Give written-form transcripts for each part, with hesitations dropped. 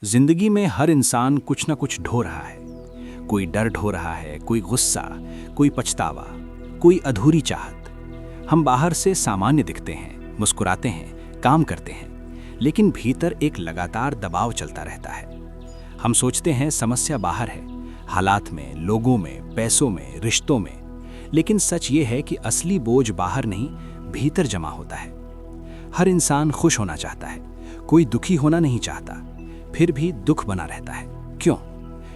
जिंदगी में हर इंसान कुछ ना कुछ ढो रहा है। कोई डर ढो रहा है, कोई गुस्सा, कोई पछतावा, कोई अधूरी चाहत। हम बाहर से सामान्य दिखते हैं, मुस्कुराते हैं, काम करते हैं, लेकिन भीतर एक लगातार दबाव चलता रहता है। हम सोचते हैं समस्या बाहर है, हालात में, लोगों में, पैसों में, रिश्तों में, लेकिन सच ये है कि असली बोझ बाहर नहीं, भीतर जमा होता है। हर इंसान खुश होना चाहता है, कोई दुखी होना नहीं चाहता, फिर भी दुख बना रहता है। क्यों?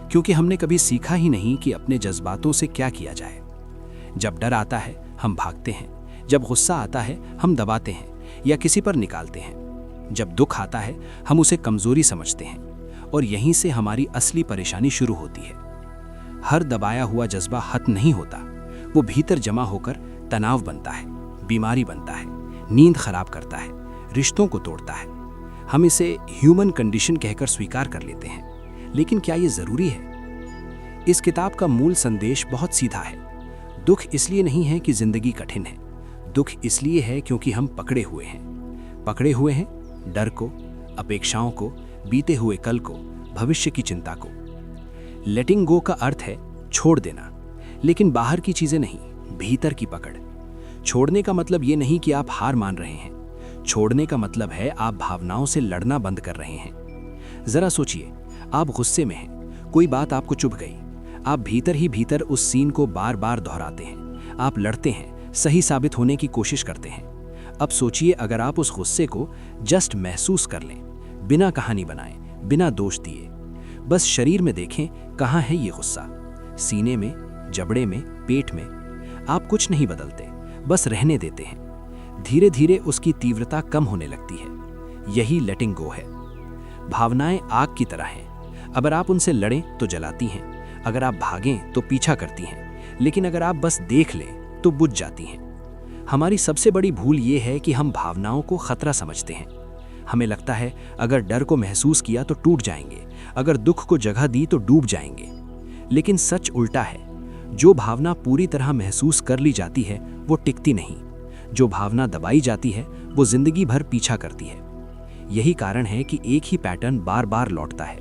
क्योंकि हमने कभी सीखा ही नहीं कि अपने जज्बातों से क्या किया जाए। जब डर आता है हम भागते हैं, जब गुस्सा आता है हम दबाते हैं या किसी पर निकालते हैं, जब दुख आता है हम उसे कमजोरी समझते हैं, और यहीं से हमारी असली परेशानी शुरू होती है। हर दबाया हुआ जज्बा खत्म नहीं होता, वो भीतर जमा होकर तनाव बनता है, बीमारी बनता है, नींद खराब करता है, रिश्तों को तोड़ता है। हम इसे ह्यूमन कंडीशन कहकर स्वीकार कर लेते हैं, लेकिन क्या ये जरूरी है? इस किताब का मूल संदेश बहुत सीधा है। दुख इसलिए नहीं है कि जिंदगी कठिन है, दुख इसलिए है क्योंकि हम पकड़े हुए हैं डर को, अपेक्षाओं को, बीते हुए कल को, भविष्य की चिंता को। लेटिंग गो का अर्थ है छोड़ देना, लेकिन बाहर की चीजें नहीं, भीतर की पकड़। छोड़ने का मतलब ये नहीं कि आप हार मान रहे हैं, छोड़ने का मतलब है आप भावनाओं से लड़ना बंद कर रहे हैं। जरा सोचिए, आप गुस्से में हैं, कोई बात आपको चुभ गई, आप भीतर ही भीतर उस सीन को बार बार दोहराते हैं, आप लड़ते हैं, सही साबित होने की कोशिश करते हैं। अब सोचिए, अगर आप उस गुस्से को जस्ट महसूस कर लें, बिना कहानी बनाए, बिना दोष दिए, बस शरीर में देखें कहाँ है ये गुस्सा, सीने में, जबड़े में, पेट में। आप कुछ नहीं बदलते, बस रहने देते हैं। धीरे धीरे उसकी तीव्रता कम होने लगती है। यही लेटिंग गो है। भावनाएं आग की तरह हैं, अगर आप उनसे लड़ें तो जलाती हैं, अगर आप भागें तो पीछा करती हैं, लेकिन अगर आप बस देख लें तो बुझ जाती हैं। हमारी सबसे बड़ी भूल ये है कि हम भावनाओं को खतरा समझते हैं। हमें लगता है अगर डर को महसूस किया तो टूट जाएंगे, अगर दुख को जगह दी तो डूब जाएंगे। लेकिन सच उल्टा है। जो भावना पूरी तरह महसूस कर ली जाती है वो टिकती नहीं, जो भावना दबाई जाती है वो जिंदगी भर पीछा करती है। यही कारण है कि एक ही पैटर्न बार बार लौटता है,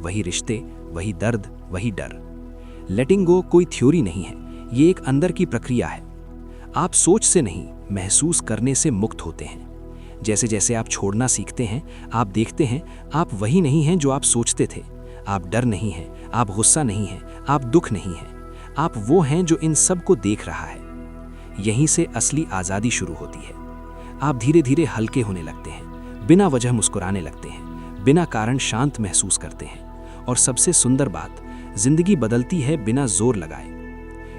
वही रिश्ते, वही दर्द, वही डर। लेटिंग गो कोई थ्योरी नहीं है, ये एक अंदर की प्रक्रिया है। आप सोच से नहीं, महसूस करने से मुक्त होते हैं। जैसे जैसे आप छोड़ना सीखते हैं, आप देखते हैं आप वही नहीं हैं जो आप सोचते थे। आप डर नहीं हैं, आप गुस्सा नहीं हैं, आप दुख नहीं हैं, आप वो हैं जो इन सब को देख रहा है। यहीं से असली आज़ादी शुरू होती है। आप धीरे धीरे हल्के होने लगते हैं, बिना वजह मुस्कुराने लगते हैं, बिना कारण शांत महसूस करते हैं। और सबसे सुंदर बात, जिंदगी बदलती है बिना जोर लगाए,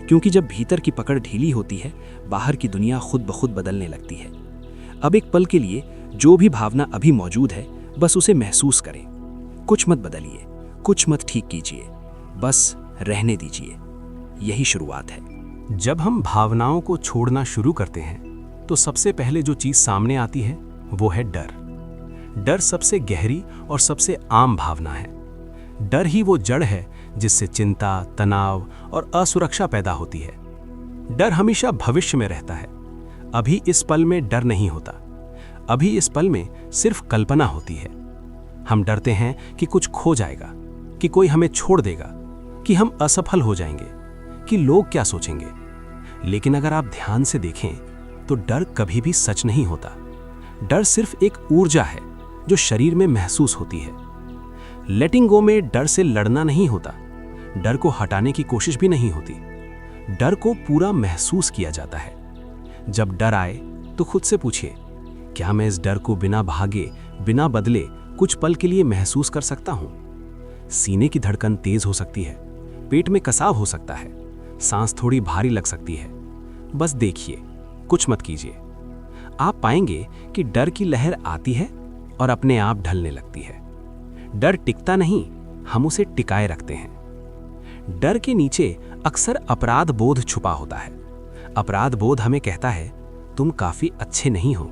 क्योंकि जब भीतर की पकड़ ढीली होती है, बाहर की दुनिया खुद ब खुद बदलने लगती है। अब एक पल के लिए जो भी भावना अभी मौजूद है, बस उसे महसूस करें। कुछ मत बदलिए, कुछ मत ठीक कीजिए, बस रहने दीजिए। यही शुरुआत है। जब हम भावनाओं को छोड़ना शुरू करते हैं तो सबसे पहले जो चीज सामने आती है वो है डर। डर सबसे गहरी और सबसे आम भावना है। डर ही वो जड़ है जिससे चिंता, तनाव और असुरक्षा पैदा होती है। डर हमेशा भविष्य में रहता है। अभी इस पल में डर नहीं होता, अभी इस पल में सिर्फ कल्पना होती है। हम डरते हैं कि कुछ खो जाएगा, कि कोई हमें छोड़ देगा, कि हम असफल हो जाएंगे, कि लोग क्या सोचेंगे। लेकिन अगर आप ध्यान से देखें तो डर कभी भी सच नहीं होता। डर सिर्फ एक ऊर्जा है जो शरीर में महसूस होती है। लेटिंग गो में डर से लड़ना नहीं होता, डर को हटाने की कोशिश भी नहीं होती। डर को पूरा महसूस किया जाता है। जब डर आए तो खुद से पूछिए, क्या मैं इस डर को बिना भागे, बिना बदले कुछ पल के लिए महसूस कर सकता हूं? सीने की धड़कन तेज हो सकती है, पेट में कसाव हो सकता है, सांस थोड़ी भारी लग सकती है। बस देखिए, कुछ मत कीजिए। आप पाएंगे कि डर की लहर आती है और अपने आप ढलने लगती है। डर टिकता नहीं, हम उसे टिकाए रखते हैं। डर के नीचे अक्सर अपराध बोध छुपा होता है। अपराध बोध हमें कहता है, तुम काफी अच्छे नहीं हो,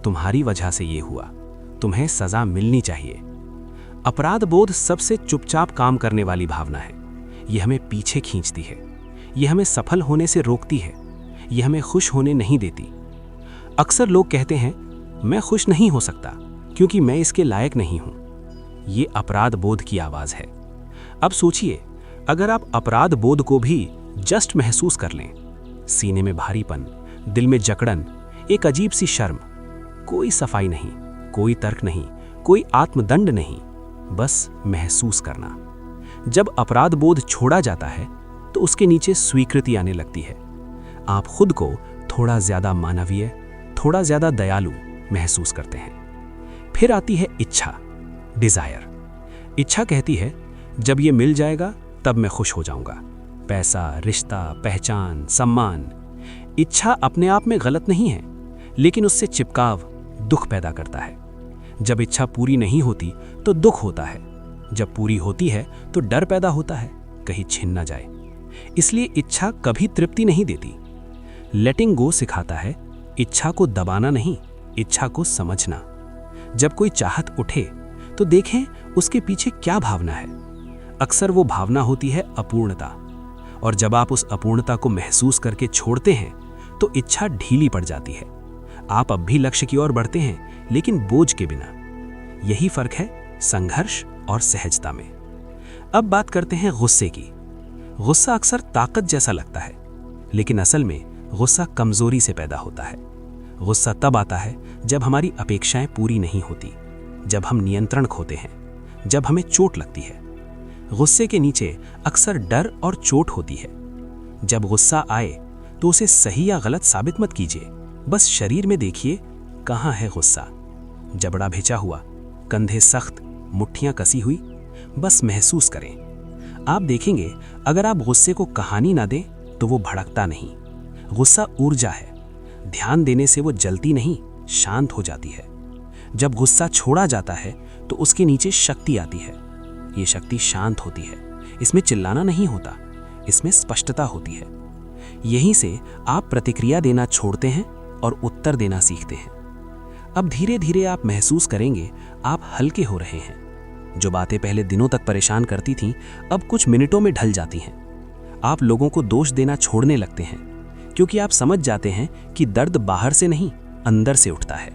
तुम्हारी वजह से ये हुआ, तुम्हें सजा मिलनी चाहिए। अपराध बोध सबसे चुपचाप काम करने वाली भावना है। यह हमें पीछे खींचती है, यह हमें सफल होने से रोकती है, यह हमें खुश होने नहीं देती। अक्सर लोग कहते हैं, मैं खुश नहीं हो सकता क्योंकि मैं इसके लायक नहीं हूं। ये अपराध बोध की आवाज है। अब सोचिए, अगर आप अपराध बोध को भी जस्ट महसूस कर लें, सीने में भारीपन, दिल में जकड़न, एक अजीब सी शर्म, कोई सफाई नहीं, कोई तर्क नहीं, कोई आत्मदंड नहीं, बस महसूस करना। जब अपराध बोध छोड़ा जाता है तो उसके नीचे स्वीकृति आने लगती है। आप खुद को थोड़ा ज्यादा मानवीय, थोड़ा ज्यादा दयालु महसूस करते हैं। फिर आती है इच्छा, डिजायर। इच्छा कहती है, जब ये मिल जाएगा तब मैं खुश हो जाऊंगा। पैसा, रिश्ता, पहचान, सम्मान। इच्छा अपने आप में गलत नहीं है, लेकिन उससे चिपकाव दुख पैदा करता है। जब इच्छा पूरी नहीं होती तो दुख होता है, जब पूरी होती है तो डर पैदा होता है कहीं छिन ना जाए। इसलिए इच्छा कभी तृप्ति नहीं देती। लेटिंग गो सिखाता है इच्छा को दबाना नहीं, इच्छा को समझना। जब कोई चाहत उठे तो देखें उसके पीछे क्या भावना है। अक्सर वो भावना होती है अपूर्णता, और जब आप उस अपूर्णता को महसूस करके छोड़ते हैं तो इच्छा ढीली पड़ जाती है। आप अब भी लक्ष्य की ओर बढ़ते हैं, लेकिन बोझ के बिना। यही फर्क है संघर्ष और सहजता में। अब बात करते हैं गुस्से की। गुस्सा अक्सर ताकत जैसा लगता है, लेकिन असल में गुस्सा कमजोरी से पैदा होता है। गुस्सा तब आता है जब हमारी अपेक्षाएं पूरी नहीं होती, जब हम नियंत्रण खोते हैं, जब हमें चोट लगती है। गुस्से के नीचे अक्सर डर और चोट होती है। जब गुस्सा आए तो उसे सही या गलत साबित मत कीजिए, बस शरीर में देखिए कहाँ है गुस्सा। जबड़ा भिंचा हुआ, कंधे सख्त, मुट्ठियां कसी हुई, बस महसूस करें। आप देखेंगे अगर आप गुस्से को कहानी ना दें तो वो भड़कता नहीं। गुस्सा ऊर्जा है, ध्यान देने से वो जलती नहीं, शांत हो जाती है। जब गुस्सा छोड़ा जाता है तो उसके नीचे शक्ति आती है। ये शक्ति शांत होती है, इसमें चिल्लाना नहीं होता, इसमें स्पष्टता होती है। यहीं से आप प्रतिक्रिया देना छोड़ते हैं और उत्तर देना सीखते हैं। अब धीरे धीरे आप महसूस करेंगे आप हल्के हो रहे हैं। जो बातें पहले दिनों तक परेशान करती थीं, अब कुछ मिनटों में ढल जाती हैं। आप लोगों को दोष देना छोड़ने लगते हैं, क्योंकि आप समझ जाते हैं कि दर्द बाहर से नहीं, अंदर से उठता है,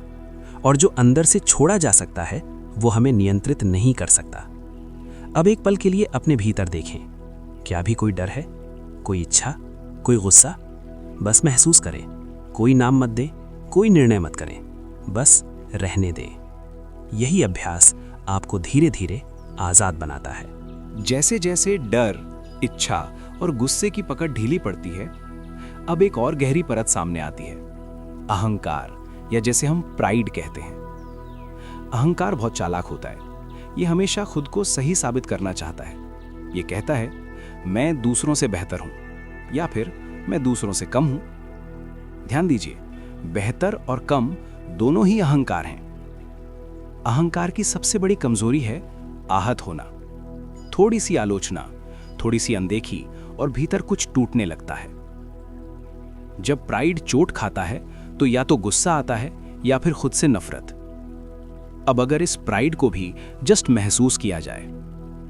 और जो अंदर से छोड़ा जा सकता है वो हमें नियंत्रित नहीं कर सकता। अब एक पल के लिए अपने भीतर देखें, क्या भी कोई डर है, कोई इच्छा, कोई गुस्सा? बस महसूस करें। कोई नाम मत दें, कोई निर्णय मत करें, बस रहने दें। यही अभ्यास आपको धीरे धीरे आजाद बनाता है। जैसे जैसे डर, इच्छा और गुस्से की पकड़ ढीली पड़ती है, अब एक और गहरी परत सामने आती है, अहंकार, या जैसे हम प्राइड कहते हैं। अहंकार बहुत चालाक होता है। ये हमेशा खुद को सही साबित करना चाहता है। ये कहता है मैं दूसरों से बेहतर हूं, या फिर मैं दूसरों से कम हूं। ध्यान दीजिए, बेहतर और कम दोनों ही अहंकार हैं। अहंकार की सबसे बड़ी कमजोरी है आहत होना। थोड़ी सी आलोचना, थोड़ी सी अनदेखी और भीतर कुछ टूटने लगता है। जब प्राइड चोट खाता है तो या तो गुस्सा आता है या फिर खुद से नफरत। अब अगर इस प्राइड को भी जस्ट महसूस किया जाए,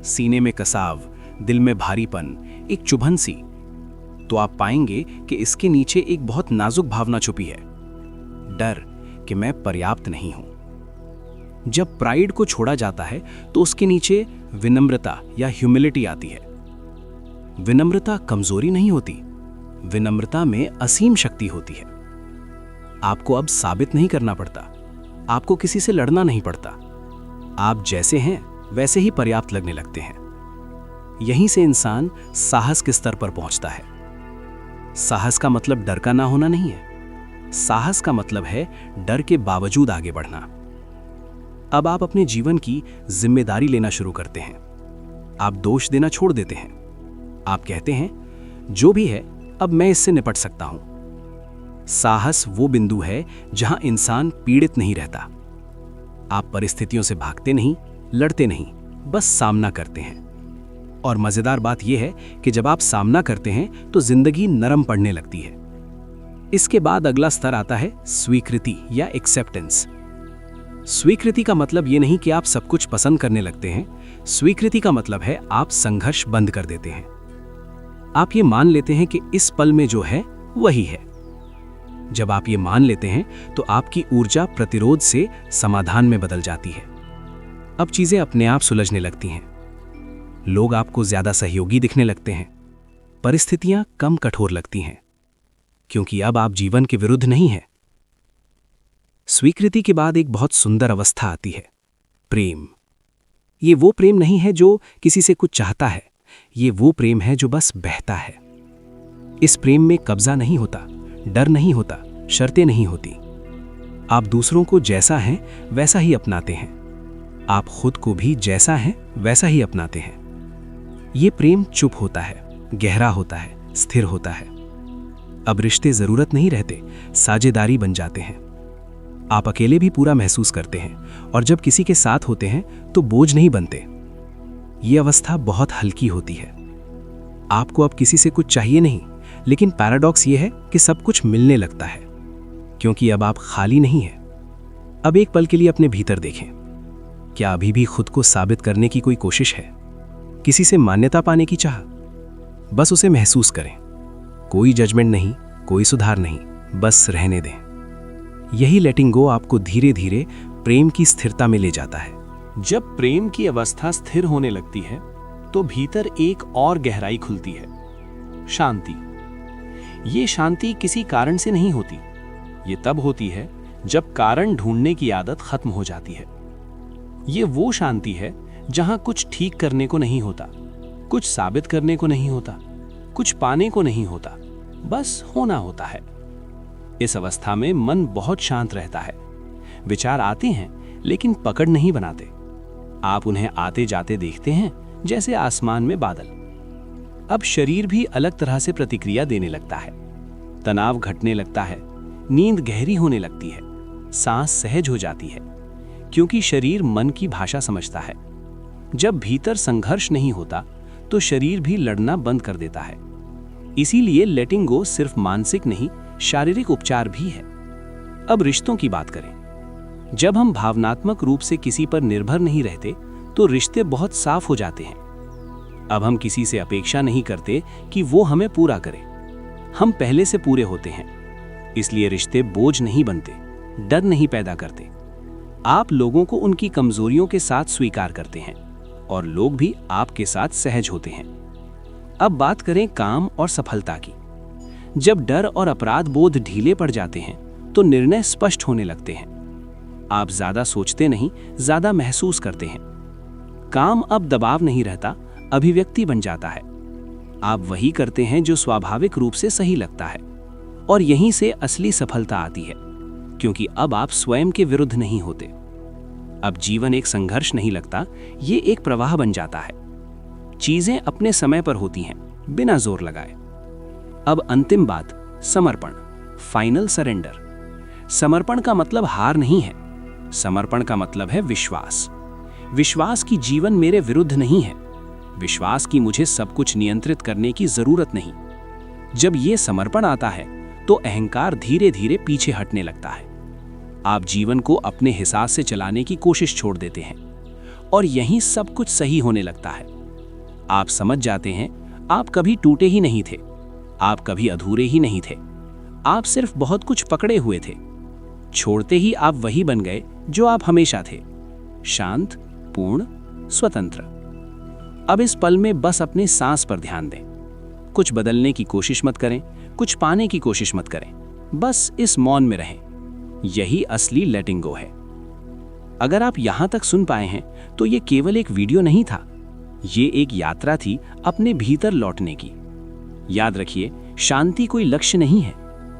सीने में कसाव, दिल में भारीपन, एक चुभन सी, तो आप पाएंगे कि इसके नीचे एक बहुत नाजुक भावना छुपी है, डर कि मैं पर्याप्त नहीं हूं। जब प्राइड को छोड़ा जाता है तो उसके नीचे विनम्रता या ह्यूमिलिटी आती है। विनम्रता कमजोरी नहीं होती, विनम्रता में असीम शक्ति होती है। आपको अब साबित नहीं करना पड़ता, आपको किसी से लड़ना नहीं पड़ता। आप जैसे हैं वैसे ही पर्याप्त लगने लगते हैं। यहीं से इंसान साहस के स्तर पर पहुंचता है। साहस का मतलब डर का ना होना नहीं है, साहस का मतलब है डर के बावजूद आगे बढ़ना। अब आप अपने जीवन की जिम्मेदारी लेना शुरू करते हैं। आप दोष देना छोड़ देते हैं। आप कहते हैं जो भी है अब मैं इससे निपट सकता हूं। साहस वो बिंदु है जहां इंसान पीड़ित नहीं रहता। आप परिस्थितियों से भागते नहीं, लड़ते नहीं, बस सामना करते हैं। और मजेदार बात यह है कि जब आप सामना करते हैं तो जिंदगी नरम पड़ने लगती है। इसके बाद अगला स्तर आता है स्वीकृति या एक्सेप्टेंस। स्वीकृति का मतलब ये नहीं कि आप सब कुछ पसंद करने लगते हैं। स्वीकृति का मतलब है आप संघर्ष बंद कर देते हैं। आप ये मान लेते हैं कि इस पल में जो है वही है। जब आप ये मान लेते हैं तो आपकी ऊर्जा प्रतिरोध से समाधान में बदल जाती है। अब चीजें अपने आप सुलझने लगती हैं। लोग आपको ज्यादा सहयोगी दिखने लगते हैं, परिस्थितियां कम कठोर लगती हैं, क्योंकि अब आप जीवन के विरुद्ध नहीं हैं। स्वीकृति के बाद एक बहुत सुंदर अवस्था आती है, प्रेम। ये वो प्रेम नहीं है जो किसी से कुछ चाहता है, ये वो प्रेम है जो बस बहता है। इस प्रेम में कब्जा नहीं होता, डर नहीं होता, शर्तें नहीं होती। आप दूसरों को जैसा हैं वैसा ही अपनाते हैं, आप खुद को भी जैसा हैं वैसा ही अपनाते हैं। ये प्रेम चुप होता है, गहरा होता है, स्थिर होता है। अब रिश्ते जरूरत नहीं रहते, साझेदारी बन जाते हैं। आप अकेले भी पूरा महसूस करते हैं, और जब किसी के साथ होते हैं तो बोझ नहीं बनते। ये अवस्था बहुत हल्की होती है। आपको अब किसी से कुछ चाहिए नहीं, लेकिन पैराडॉक्स ये है कि सब कुछ मिलने लगता है, क्योंकि अब आप खाली नहीं हैं। अब एक पल के लिए अपने भीतर देखें। क्या अभी भी खुद को साबित करने की कोई कोशिश है? किसी से मान्यता पाने की चाह? बस उसे महसूस करें। कोई जजमेंट नहीं, कोई सुधार नहीं, बस रहने दें। यही लेटिंग गो आपको धीरे धीरे प्रेम की स्थिरता में ले जाता है। जब प्रेम की अवस्था स्थिर होने लगती है तो भीतर एक और गहराई खुलती है, शांति। ये शांति किसी कारण से नहीं होती, ये तब होती है जब कारण ढूंढने की आदत खत्म हो जाती है। ये वो शांति है जहां कुछ ठीक करने को नहीं होता, कुछ साबित करने को नहीं होता, कुछ पाने को नहीं होता, बस होना होता है। इस अवस्था में मन बहुत शांत रहता है। विचार आते हैं लेकिन पकड़ नहीं बनाते। आप उन्हें आते जाते देखते हैं जैसे आसमान में बादल। अब शरीर भी अलग तरह से प्रतिक्रिया देने लगता है। तनाव घटने लगता है, नींद गहरी होने लगती है, सांस सहज हो जाती है, क्योंकि शरीर मन की भाषा समझता है। जब भीतर संघर्ष नहीं होता तो शरीर भी लड़ना बंद कर देता है। इसीलिए लेटिंग गो सिर्फ मानसिक नहीं, शारीरिक उपचार भी है। अब रिश्तों की बात करें। जब हम भावनात्मक रूप से किसी पर निर्भर नहीं रहते तो रिश्ते बहुत साफ हो जाते हैं। अब हम किसी से अपेक्षा नहीं करते कि वो हमें पूरा करे, हम पहले से पूरे होते हैं। इसलिए रिश्ते बोझ नहीं बनते, डर नहीं पैदा करते। आप लोगों को उनकी कमजोरियों के साथ स्वीकार करते हैं और लोग भी आपके साथ सहज होते हैं। अब बात करें काम और सफलता की। जब डर और अपराध बोध ढीले पड़ जाते हैं तो निर्णय स्पष्ट होने लगते हैं। आप ज्यादा सोचते नहीं, ज्यादा महसूस करते हैं। काम अब दबाव नहीं रहता, अभिव्यक्ति बन जाता है। आप वही करते हैं जो स्वाभाविक रूप से सही लगता है, और यहीं से असली सफलता आती है, क्योंकि अब आप स्वयं के विरुद्ध नहीं होते। अब जीवन एक संघर्ष नहीं लगता, ये एक प्रवाह बन जाता है। चीजें अपने समय पर होती हैं, बिना जोर लगाए। अब अंतिम बात, समर्पण, फाइनल सरेंडर। समर्पण का मतलब हार नहीं है, समर्पण का मतलब है विश्वास। विश्वास की जीवन मेरे विरुद्ध नहीं है, विश्वास की मुझे सब कुछ नियंत्रित करने की जरूरत नहीं। जब ये समर्पण आता है तो अहंकार धीरे धीरे पीछे हटने लगता है। आप जीवन को अपने हिसाब से चलाने की कोशिश छोड़ देते हैं, और यहीं सब कुछ सही होने लगता है। आप समझ जाते हैं आप कभी टूटे ही नहीं थे, आप कभी अधूरे ही नहीं थे, आप सिर्फ बहुत कुछ पकड़े हुए थे। छोड़ते ही आप वही बन गए जो आप हमेशा थे, शांत, पूर्ण, स्वतंत्र। अब इस पल में बस अपने सांस पर ध्यान दें। कुछ बदलने की कोशिश मत करें, कुछ पाने की कोशिश मत करें, बस इस मौन में रहें। यही असली लेटिंग गो है। अगर आप यहां तक सुन पाए हैं तो ये केवल एक वीडियो नहीं था, ये एक यात्रा थी अपने भीतर लौटने की। याद रखिए, शांति कोई लक्ष्य नहीं है,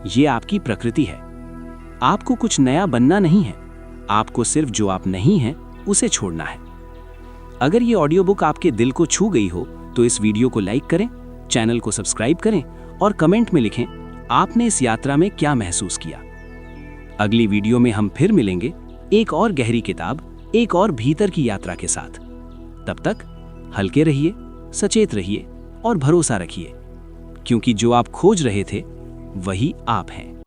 ये आपकी प्रकृति है। आपको कुछ नया बनना नहीं है, आपको सिर्फ जो आप नहीं हैं उसे छोड़ना है। अगर ये ऑडियो बुक आपके दिल को छू गई हो तो इस वीडियो को लाइक करें, चैनल को सब्सक्राइब करें और कमेंट में लिखें आपने इस यात्रा में क्या महसूस किया। अगली वीडियो में हम फिर मिलेंगे एक और गहरी किताब, एक और भीतर की यात्रा के साथ। तब तक हल्के रहिए, सचेत रहिए और भरोसा रखिए, क्योंकि जो आप खोज रहे थे वही आप हैं।